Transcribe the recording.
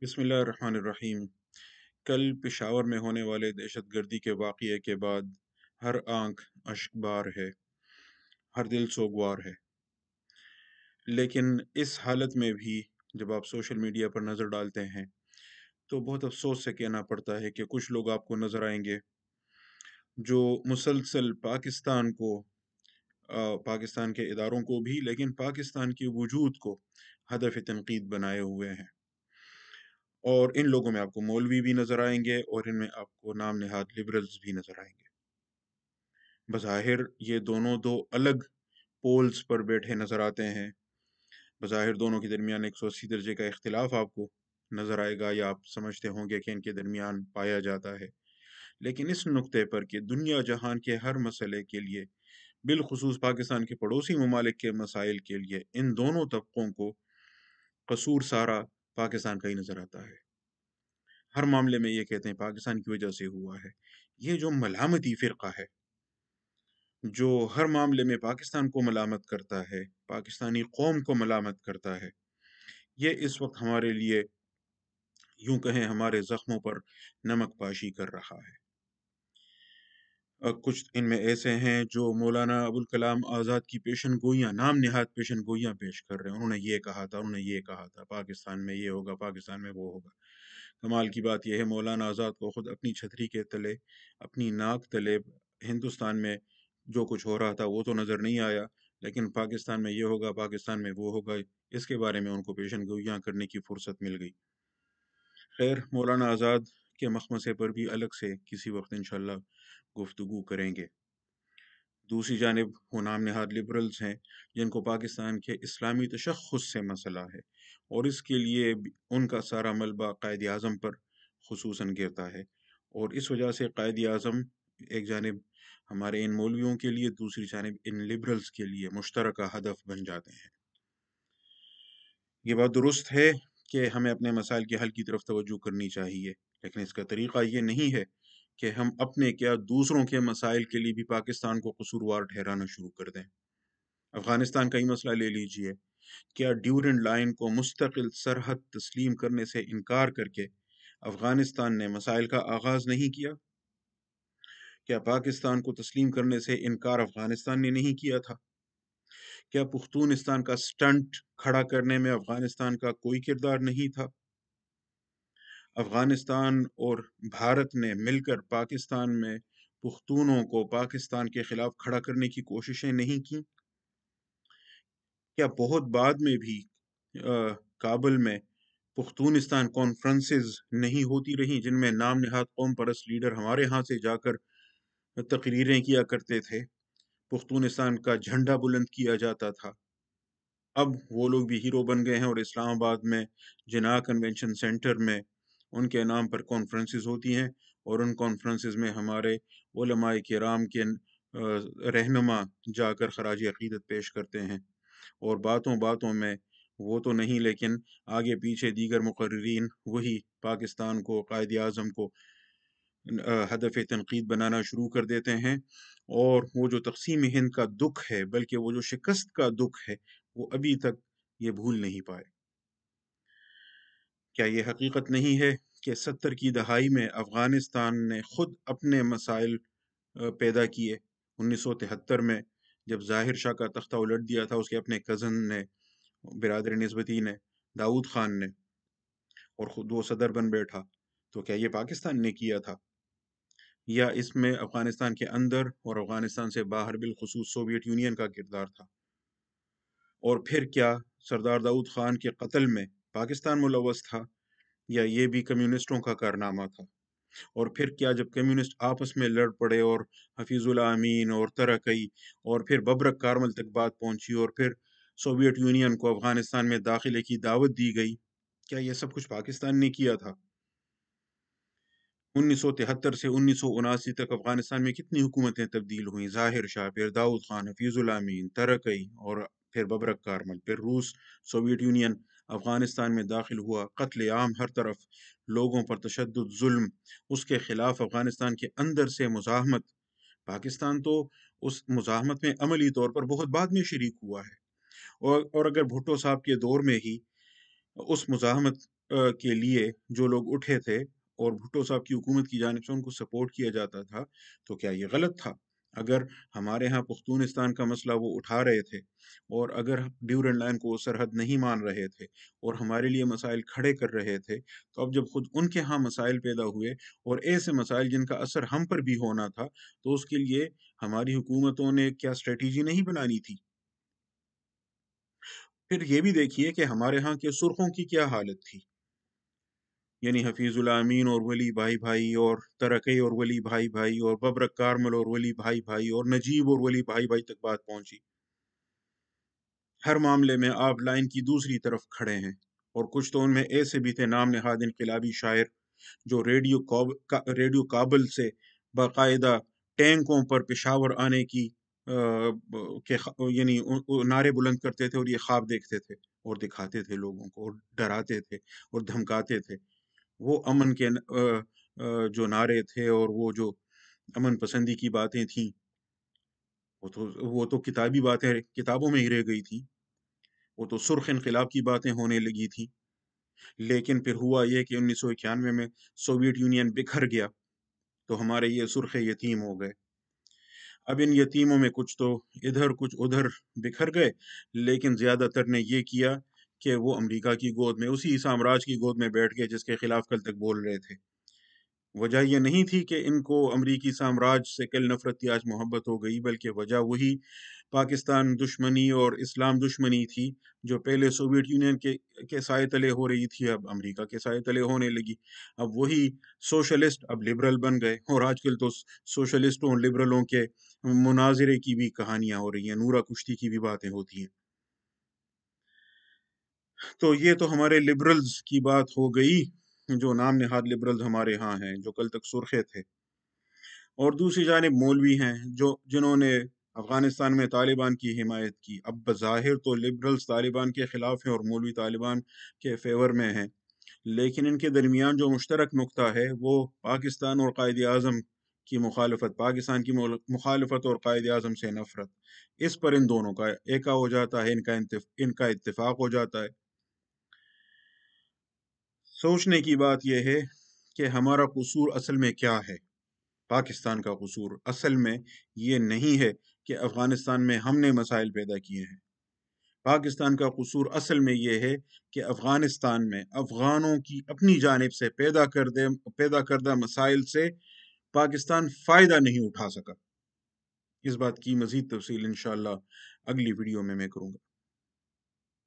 बिस्मिल्लाहिर्रहमानिर्रहीम। कल पेशावर में होने वाले दहशत गर्दी के वाक़ये के बाद हर आंख अश्कबार है, हर दिल सोगवार है। लेकिन इस हालत में भी जब आप सोशल मीडिया पर नज़र डालते हैं तो बहुत अफसोस से कहना पड़ता है कि कुछ लोग आपको नज़र आएंगे जो मुसलसल पाकिस्तान के इदारों को भी, लेकिन पाकिस्तान के वजूद को हदफ तनकीद बनाए हुए हैं। और इन लोगों में आपको मौलवी भी नज़र आएंगे और इनमें आपको नाम नहाद लिबरल्स भी नज़र आएंगे। बज़ाहिर ये दोनों दो अलग पोल्स पर बैठे नज़र आते हैं। बज़ाहिर दोनों के दरमियान 180 दर्जे का इख्तिलाफ आपको नज़र आएगा या आप समझते होंगे कि इनके दरमियान पाया जाता है। लेकिन इस नुक्ते पर कि दुनिया जहान के हर मसले के लिए, बिलखुसूस पाकिस्तान के पड़ोसी ममालिक के मसाइल के लिए, इन दोनों तबकों को कसूर सारा पाकिस्तान का ही नज़र आता है। हर मामले में ये कहते हैं पाकिस्तान की वजह से हुआ है। ये जो मलामती फ़िरका है, जो हर मामले में पाकिस्तान को मलामत करता है, पाकिस्तानी कौम को मलामत करता है, ये इस वक्त हमारे लिए, यूं कहें, हमारे ज़ख्मों पर नमक पाशी कर रहा है। कुछ इनमें ऐसे हैं जो मौलाना अबुल कलाम आज़ाद की पेशन गोइयाँ, नाम निहाद पेशन गोइयाँ पेश कर रहे हैं। उन्होंने ये कहा था, उन्होंने ये कहा था, पाकिस्तान में ये होगा, पाकिस्तान में वो होगा। कमाल की बात यह है, मौलाना आज़ाद को खुद अपनी छतरी के तले, अपनी नाक तले हिंदुस्तान में जो कुछ हो रहा था वो तो नज़र नहीं आया, लेकिन पाकिस्तान में ये होगा, पाकिस्तान में वो होगा, इसके बारे में उनको पेशन गोइयाँ करने की फुर्सत मिल गई। खैर, मौलाना आज़ाद के मखमसे पर भी अलग से किसी वक्त इंशाल्लाह गुफ्तगू करेंगे। दूसरी जानिब वो नाम नहाद लिबरल्स हैं जिनको पाकिस्तान के इस्लामी तशख़्ख़ुस से मसला है और इसके लिए उनका सारा मलबा कायद आज़म पर खुसूसन गिरता है, और इस वजह से कायद आज़म एक जानिब हमारे इन मौलवियों के लिए, दूसरी जानिब इन लिबरल्स के लिए मुश्तरका हदफ बन जाते हैं। ये बात दुरुस्त है कि हमें अपने मसाइल के हल की तरफ तवज्जो करनी चाहिए, लेकिन इसका तरीक़ा ये नहीं है कि हम अपने क्या दूसरों के मसाइल के लिए भी पाकिस्तान को कसूरवार ठहराना शुरू कर दें। अफ़गानिस्तान का ही मसला ले लीजिए। क्या ड्यूरेंड लाइन को मुस्तकिल सरहद तस्लीम करने से इनकार करके अफ़गानिस्तान ने मसाइल का आगाज़ नहीं किया? क्या पाकिस्तान को तस्लीम करने से इनकार अफ़गानिस्तान ने नहीं किया था? क्या पुख्तूनिस्तान का स्टंट खड़ा करने में अफ़गानिस्तान का कोई किरदार नहीं था? अफ़गानिस्तान और भारत ने मिलकर पाकिस्तान में पुख्तूनों को पाकिस्तान के ख़िलाफ़ खड़ा करने की कोशिशें नहीं की? क्या बहुत बाद में भी काबुल में पुख्तूनिस्तान कॉन्फ्रेंसेस नहीं होती रहीं जिनमें नाम नहाद कौम परस्त लीडर हमारे यहाँ से जाकर तकरीरें किया करते थे, पुख्तूनिस्तान का झंडा बुलंद किया जाता था? अब वो लोग भी हीरो बन गए हैं और इस्लामाबाद में जिनाह कन्वेंशन सेंटर में उनके नाम पर कॉन्फ्रेंसेस होती हैं, और उन कॉन्फ्रेंसेस में हमारे उलमाए किराम के रहनुमा जाकर खराज अकीदत पेश करते हैं, और बातों बातों में वो तो नहीं, लेकिन आगे पीछे दीगर मुकर्रीरीन वही पाकिस्तान को, कायद आज़म को हदफ तनकीद बनाना शुरू कर देते हैं। और वो जो तक़सीम हिंद का दुख है, बल्कि वो जो शिकस्त का दुख है, वो अभी तक ये भूल नहीं पाए। क्या ये हकीकत नहीं है कि 70 की दहाई में अफ़गानिस्तान ने खुद अपने मसाइल पैदा किए? 1973 में जब ज़ाहिर शाह का तख्ता उलट दिया था उसके अपने कज़न ने, बिरादर निस्बती ने, दाऊद खान ने, और खुद वो सदर बन बैठा, तो क्या ये पाकिस्तान ने किया था, या इसमें अफ़गानिस्तान के अंदर और अफ़गानिस्तान से बाहर बिलखुसूस सोवियत यूनियन का किरदार था? और फिर क्या सरदार दाऊद खान के कत्ल में पाकिस्तान मुलव्वस था, या ये भी कम्युनिस्टों का कारनामा था? और फिर क्या जब कम्युनिस्ट आपस में लड़ पड़े और हफीजुल अमीन और तरकई और फिर बबरक कारमल तक बात पहुंची और फिर सोवियत यूनियन को अफगानिस्तान में दाखिले की दावत दी गई, क्या यह सब कुछ पाकिस्तान ने किया था? 1973 से 1979 तक अफगानिस्तान में कितनी हुकूमतें तब्दील हुई? ज़ाहिर शाह, फिर दाऊद खान, हफीजुल अमीन, तरकई, और फिर बबरक कारमल, फिर रूस, सोवियत यूनियन अफगानिस्तान में दाखिल हुआ, कत्ले आम हर तरफ, लोगों पर तशद्दुद, जुल्म, उसके खिलाफ अफगानिस्तान के अंदर से मुज़ाहमत। पाकिस्तान तो उस मुज़ाहमत में अमली तौर पर बहुत बाद में शरीक हुआ है, और अगर भुट्टो साहब के दौर में ही उस मुज़ाहमत کے لیے جو لوگ اٹھے تھے اور بھٹو صاحب کی حکومت کی جانب سے ان کو سپورٹ کیا جاتا تھا، تو کیا یہ غلط تھا؟ اگر ہمارے ہاں پختونستان کا مسئلہ وہ اٹھا رہے تھے اور اگر ڈیورنڈ لائن کو وہ سرحد نہیں مان رہے تھے اور ہمارے لیے مسائل کھڑے کر رہے تھے، تو اب جب خود ان کے ہاں مسائل پیدا ہوئے اور ایسے مسائل جن کا اثر ہم پر بھی ہونا تھا، تو اس کے لیے ہماری حکومتوں نے کیا اسٹریٹجی نہیں بنانی تھی؟ پھر یہ بھی دیکھیے کہ ہمارے ہاں کے سرخوں کی کیا حالت تھی، یعنی حفیظ اللہ امین اور ولی بھائی بھائی اور ترقی اور ولی بھائی بھائی اور ببرک کارمل اور ولی بھائی بھائی اور نجیب اور ولی بھائی بھائی تک بات پہنچی۔ ہر معاملے میں آپ لائن کی دوسری طرف کھڑے ہیں، اور کچھ تو ان میں ایسے بھی تھے نام نہاد انقلابی شاعر جو ریڈیو کابل سے باقاعدہ ٹینکوں پر پشاور آنے کی یعنی نعرے بلند کرتے تھے اور یہ خواب دیکھتے تھے اور دکھاتے تھے لوگوں کو اور ڈراتے تھے اور دھمکاتے تھے۔ وہ امن کے جو نعرے تھے اور وہ جو امن پسندی کی باتیں تھیں، وہ تو کتابی باتیں کتابوں میں ہی رہ گئی تھی، وہ تو سرخ انقلاب کی باتیں ہونے لگی تھی۔ لیکن پھر ہوا یہ کہ 1991 میں سوویت یونین بکھر گیا تو ہمارے یہ سرخ یتیم ہو گئے۔ اب ان یتیموں میں کچھ تو ادھر کچھ ادھر بکھر گئے، لیکن زیادہ تر نے یہ کیا کہ وہ امریکہ کی گود میں، اسی سامراج کی گود میں بیٹھ گئے جس کے خلاف کل تک بول رہے تھے۔ وجہ یہ نہیں تھی کہ ان کو امریکی سامراج سے کل نفرت تھی آج محبت ہو گئی، بلکہ وجہ وہی پاکستان دشمنی اور اسلام دشمنی تھی جو پہلے سوویت یونین کے سائے تلے ہو رہی تھی، اب امریکہ کے سائے تلے ہونے لگی۔ اب وہی سوشلسٹ اب لبرل بن گئے، اور آج کل تو سوشلسٹوں اور لبرلوں کے مناظرے کی بھی کہانیاں ہو رہی ہیں، نورا کشتی کی بھی باتیں ہوتی ہیں۔ تو یہ تو ہمارے لبرلز کی بات ہو گئی، جو نام نہاد لبرلز ہمارے ہاں ہیں جو کل تک سرخے تھے۔ اور دوسری جانب مولوی ہیں جنہوں نے افغانستان میں طالبان کی حمایت کی۔ اب بظاہر تو لبرلز طالبان کے خلاف ہیں اور مولوی طالبان کے فیور میں ہیں، لیکن ان کے درمیان جو مشترک نقطہ ہے وہ پاکستان اور قائد اعظم کی مخالفت، پاکستان کی مخالفت اور قائد اعظم سے نفرت، اس پر ان دونوں کا ایکا ہو جاتا ہے، ان کا اتفاق ہو جاتا ہے۔ سوچنے کی بات یہ ہے کہ ہمارا قصور اصل میں کیا ہے۔ پاکستان کا قصور اصل میں یہ نہیں ہے کہ افغانستان میں ہم نے مسائل پیدا کیے ہیں۔ پاکستان کا قصور اصل میں یہ ہے کہ افغانستان میں افغانوں کی اپنی جانب سے پیدا کردہ مسائل سے پاکستان فائدہ نہیں اٹھا سکا۔ اس بات کی مزید تفصیل انشاءاللہ اگلی ویڈیو میں کروں گا۔